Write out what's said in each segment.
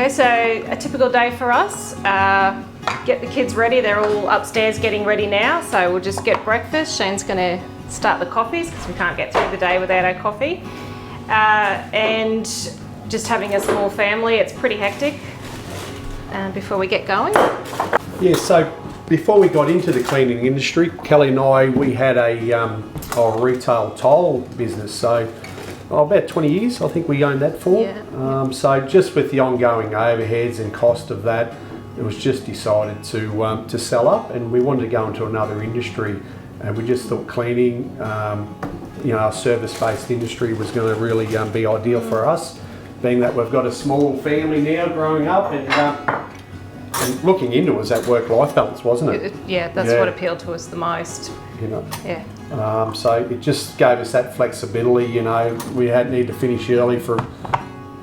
Okay, so a typical day for us, get the kids ready. They're all upstairs getting ready now, so we'll just get breakfast. Shane's going to start the coffees because we can't get through the day without our coffee. And just having a small family, it's pretty hectic before we get going. Yeah, so before we got into the cleaning industry, Kelly and I, we had a retail tile business, so about 20 years I think we owned that for. Yeah. So just with the ongoing overheads and cost of that, it was just decided to sell up, and we wanted to go into another industry, and we just thought cleaning, a service-based industry was going to really be ideal for us, being that we've got a small family now growing up, and looking into it was that work-life balance, wasn't it? That's what appealed to us the most. Yeah. So it just gave us that flexibility. We need to finish early for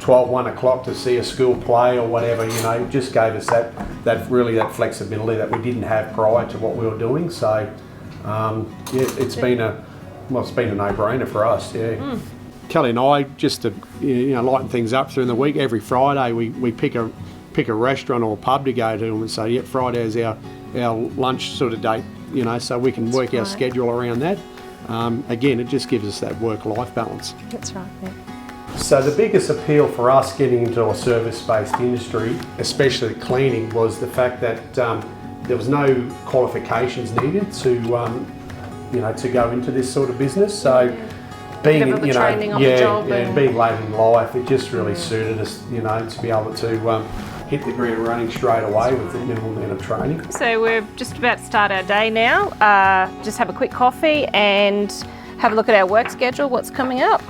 1 o'clock to see a school play or whatever. It just gave us that flexibility that we didn't have prior to what we were doing. So it's been a no-brainer for us. Yeah. Kelly and I, just to lighten things up through the week, every Friday we pick a restaurant or pub to go to, and say, Friday is our lunch sort of date, so we can work our schedule around that. Again, it just gives us that work-life balance. That's right, yeah. So the biggest appeal for us getting into a service-based industry, especially cleaning, was the fact that there was no qualifications needed to go into this sort of business. So being training on the job and being late in life, it just really suited us, to be able to hit the ground running straight away with the minimal amount of training. So we're just about to start our day now. Just have a quick coffee and have a look at our work schedule, what's coming up.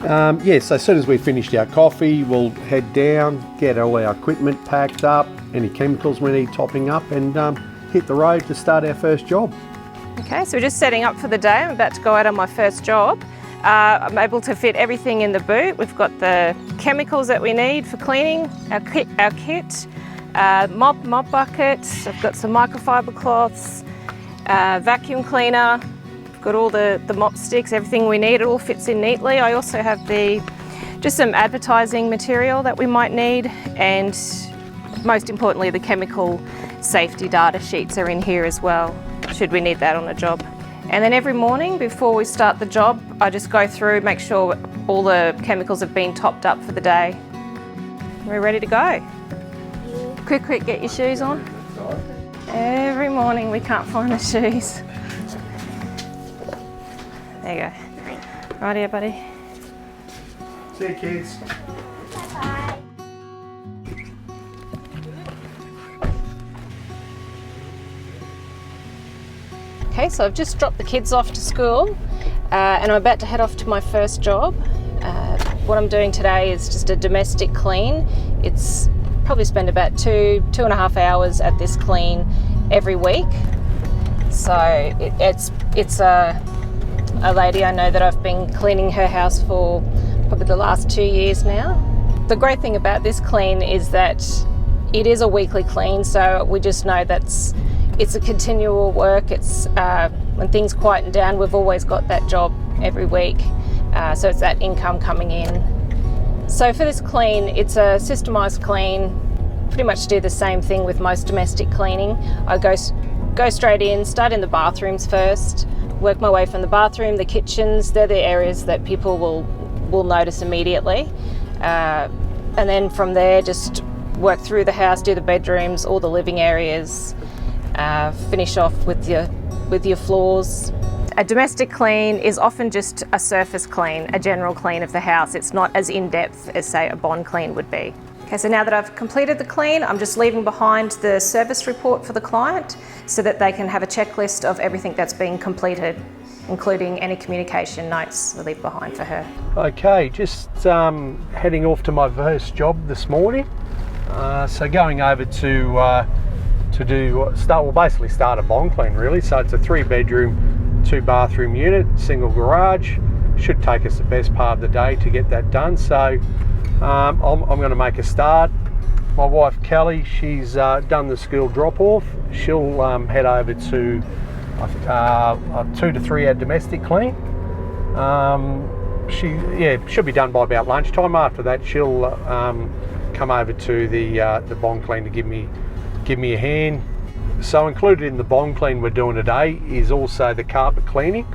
So as soon as we've finished our coffee, we'll head down, get all our equipment packed up, any chemicals we need topping up, and hit the road to start our first job. Okay, so we're just setting up for the day. I'm about to go out on my first job. I'm able to fit everything in the boot. We've got the chemicals that we need for cleaning, our kit, mop bucket. I've got some microfiber cloths, vacuum cleaner. We've got all the mop sticks, everything we need. It all fits in neatly. I also have just some advertising material that we might need, and most importantly, the chemical safety data sheets are in here as well, should we need that on a job. And then every morning before we start the job, I just go through, make sure all the chemicals have been topped up for the day. We're ready to go. Quick, get your shoes on. Every morning we can't find the shoes. There you go. Right here, buddy. See you, kids. Bye. Okay, so I've just dropped the kids off to school and I'm about to head off to my first job. What I'm doing today is just a domestic clean. It's probably spend about 2.5 hours at this clean every week. So it's a lady I know that I've been cleaning her house for probably the last 2 years now. The great thing about this clean is that it is a weekly clean, so we just know it's a continual work. It's when things quieten down, we've always got that job every week. So it's that income coming in. So for this clean, it's a systemised clean. Pretty much do the same thing with most domestic cleaning. I go straight in, start in the bathrooms first, work my way from the bathroom, the kitchens. They're the areas that people will notice immediately. And then from there, just work through the house, do the bedrooms, all the living areas. Finish off with your floors. A domestic clean is often just a surface clean, a general clean of the house. It's not as in-depth as, say, a bond clean would be. Okay, so now that I've completed the clean, I'm just leaving behind the service report for the client so that they can have a checklist of everything that's been completed, including any communication notes I leave behind for her. Okay, just heading off to my first job this morning. So going over to start a bond clean really. So it's a 3-bedroom, 2-bathroom unit, single garage. Should take us the best part of the day to get that done. So I'm going to make a start. My wife Kelly, she's done the school drop-off. She'll head over to a 2 to 3 hour domestic clean. Should be done by about lunchtime. After that, she'll come over to the bong clean to give me a hand. So included in the bong clean we're doing today is also the carpet cleaning.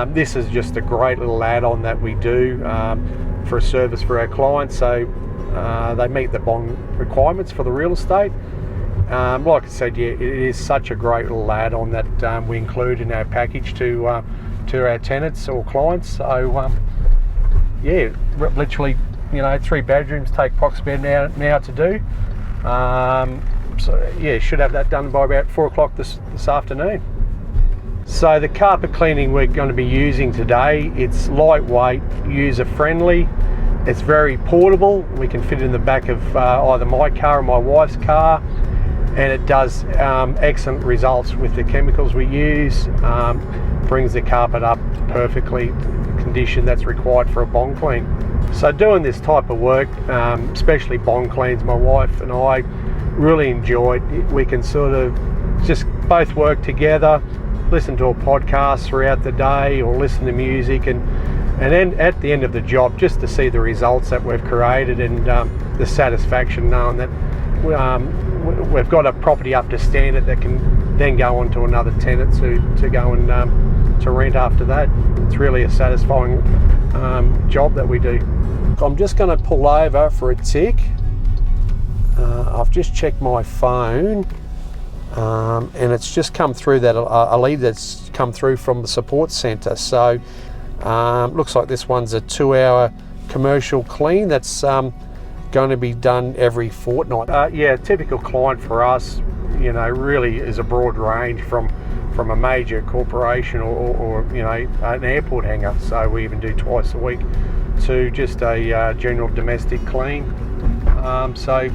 This is just a great little add-on that we do for a service for our clients, so they meet the bong requirements for the real estate. Like I said, yeah, it is such a great little add-on that we include in our package to our tenants or clients. So yeah, literally, 3 bedrooms take approximately an hour to do. So yeah, should have that done by about 4 o'clock this afternoon. So the carpet cleaning we're going to be using today, it's lightweight, user-friendly, it's very portable. We can fit it in the back of either my car or my wife's car, and it does excellent results with the chemicals we use. Brings the carpet up perfectly, condition that's required for a bong clean. So doing this type of work, especially bong cleans, my wife and I really enjoy it. We can sort of just both work together, listen to a podcast throughout the day or listen to music, and then at the end of the job, just to see the results that we've created and the satisfaction knowing that we've got a property up to standard that can then go on to another tenant to go and to rent after that. It's really a satisfying job that we do. I'm just going to pull over for a tick. I've just checked my phone and it's just come through that a lead that's come through from the support centre. So looks like this one's a 2-hour commercial clean that's going to be done every fortnight. Yeah, typical client for us, really is a broad range from a major corporation or an airport hangar. So we even do twice a week to just a general domestic clean. So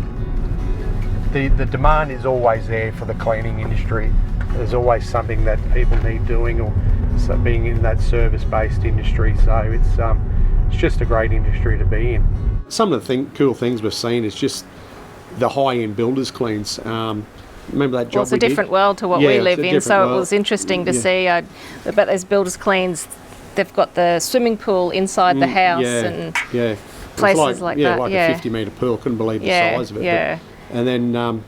the demand is always there for the cleaning industry. There's always something that people need doing, or so being in that service-based industry. So it's just a great industry to be in. Some of the cool things we've seen is just the high-end builders cleans. Remember that job? Well, it's a different world to what we live in, so it was interesting to see about those builders cleans. They've got the swimming pool inside the house and places like that. Like a 50-metre pool. Couldn't believe the size of it. Yeah. And then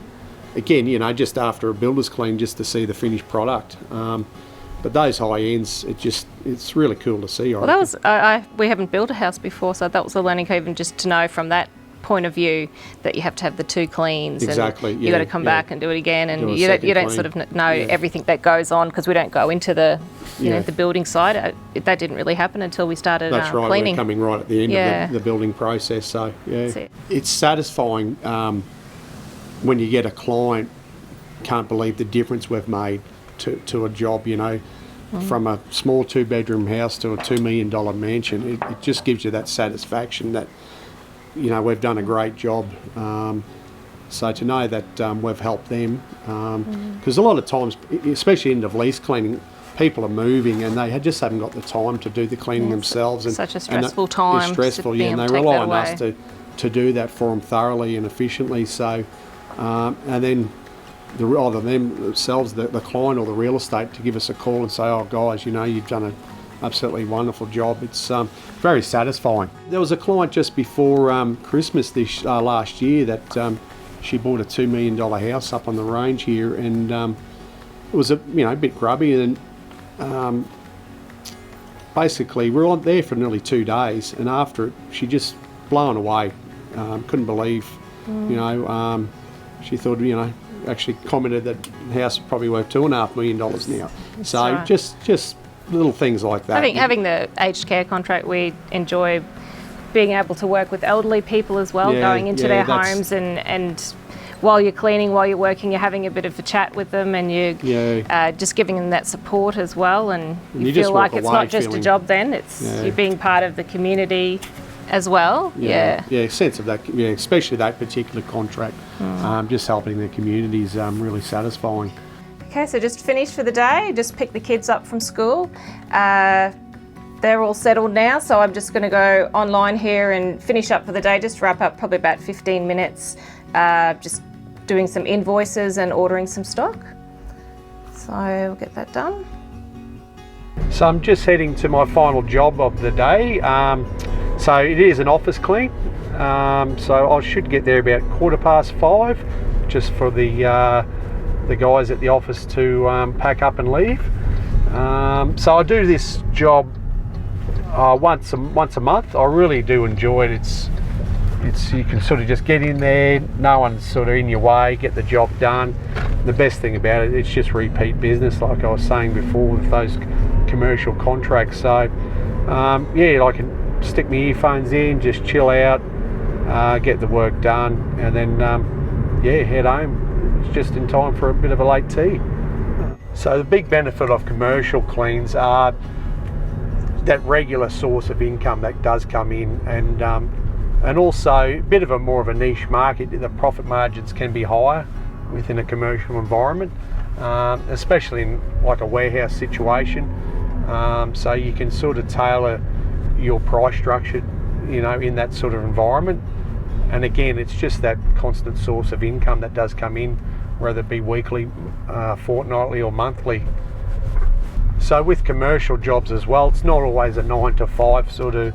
again, just after a builder's clean, just to see the finished product. But those high ends, it's really cool to see. Well, that was we haven't built a house before, so that was a learning curve, even just to know from that point of view that you have to have the 2 cleans. Exactly. And you got to come back and do it again, and you don't sort of know everything that goes on, because we don't go into the the building side. That didn't really happen until we started cleaning. That's right. We're coming right at the end of the building process. So it's satisfying when you get a client. Can't believe the difference we've made to a job, from a small 2-bedroom house to a $2 million mansion. It just gives you that satisfaction that, we've done a great job. So to know that we've helped them, because a lot of times, especially end of lease cleaning, people are moving and they just haven't got the time to do the cleaning themselves. And such a stressful time. It's stressful, and they rely on us to do that for them thoroughly and efficiently. So, and then either themselves, the client or the real estate, to give us a call and say, oh guys, you've done an absolutely wonderful job. It's very satisfying. There was a client just before Christmas this last year that she bought a $2 million house up on the range here, and it was a bit grubby, and basically we were there for nearly 2 days, and after it she just blown away. Couldn't believe, she thought, actually commented that the house is probably worth $2.5 million now. So right. just little things like that. Having the aged care contract, we enjoy being able to work with elderly people as well, going into their homes and while you're cleaning, while you're working, you're having a bit of a chat with them, and you just giving them that support as well, and you feel like it's not just a job then, it's you're being part of the community as well. Sense of that, especially that particular contract. Just helping the community is really satisfying. Okay, so just finished for the day, just picked the kids up from school. They're all settled now, so I'm just going to go online here and finish up for the day, just wrap up probably about 15 minutes, just doing some invoices and ordering some stock. So we'll get that done. So I'm just heading to my final job of the day. So it is an office clean. So I should get there about 5:15, just for the guys at the office to pack up and leave. So I do this job once a month. I really do enjoy it. It's you can sort of just get in there, no one's sort of in your way, get the job done. The best thing about it, it's just repeat business, like I was saying before, with those commercial contracts. So yeah, I can stick my earphones in, just chill out, get the work done, and then yeah, head home. It's just in time for a bit of a late tea. So the big benefit of commercial cleans are that regular source of income that does come in, and also a bit of a more of a niche market. The profit margins can be higher within a commercial environment, especially in like a warehouse situation. So you can sort of tailor your price structure, you know, in that sort of environment. And again, it's just that constant source of income that does come in, whether it be weekly, fortnightly or monthly. So with commercial jobs as well, it's not always a 9 to 5 sort of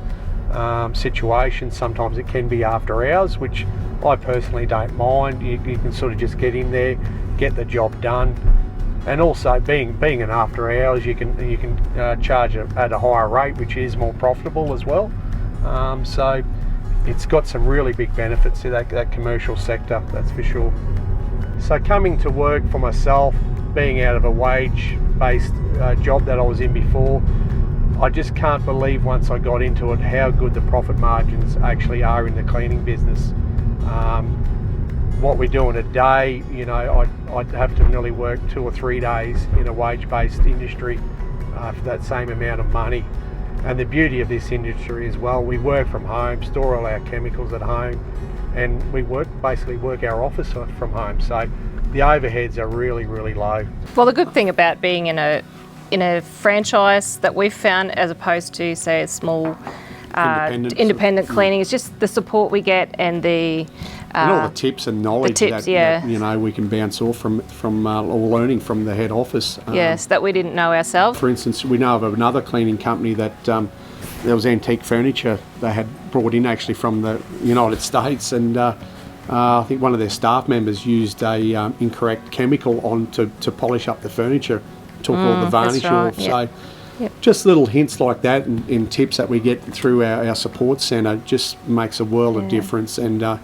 situation. Sometimes it can be after hours, which I personally don't mind. You can sort of just get in there, get the job done, and also being an after hours, you can charge at a higher rate, which is more profitable as well. So it's got some really big benefits to that commercial sector, that's for sure. So coming to work for myself, being out of a wage-based job that I was in before, I just can't believe once I got into it how good the profit margins actually are in the cleaning business. What we do in a day, you know, I'd have to nearly work 2 or 3 days in a wage-based industry for that same amount of money. And the beauty of this industry as well, we work from home, store all our chemicals at home, and we basically work our office from home. So the overheads are really, really low. Well, the good thing about being in a franchise that we've found, as opposed to, say, a small independent cleaning, is just the support we get and and all the tips and knowledge that you know, we can bounce off from or learning from the head office. Yes, that we didn't know ourselves. For instance, we know of another cleaning company that there was antique furniture they had brought in actually from the United States, and I think one of their staff members used a incorrect chemical on to polish up the furniture, took all the varnish off. Yep. So just little hints like that and tips that we get through our support centre just makes a world of difference. And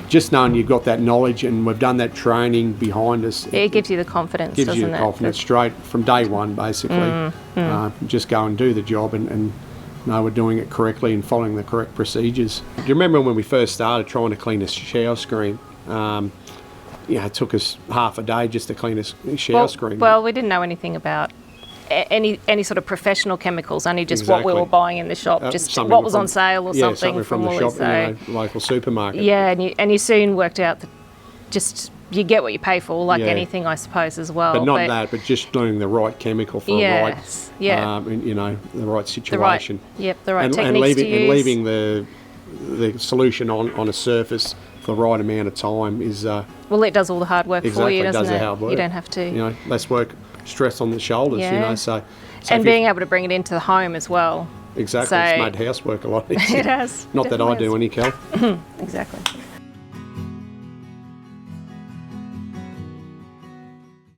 just knowing you've got that knowledge and we've done that training behind us, it gives you the confidence, gives doesn't you the confidence straight from day one, basically. Just go and do the job and know we're doing it correctly and following the correct procedures. Do you remember when we first started trying to clean a shower screen? It took us half a day just to clean a shower screen. Well, we didn't know anything about any sort of professional chemicals, only just what we were buying in the shop, just what was on sale or something from the Woolies. shop, local supermarket. Yeah, and you soon worked out that just you get what you pay for, like anything, I suppose, as well. But just doing the right chemical for the right situation. The right techniques and to use. And leaving the solution on a surface for the right amount of time is... well, it does all the hard work for you, doesn't it? Does the hard work. You don't have to... less work, stress on the shoulders, so and being able to bring it into the home as well. Exactly, it's made housework a lot easier. It has. Not that I do any, Kel. Exactly.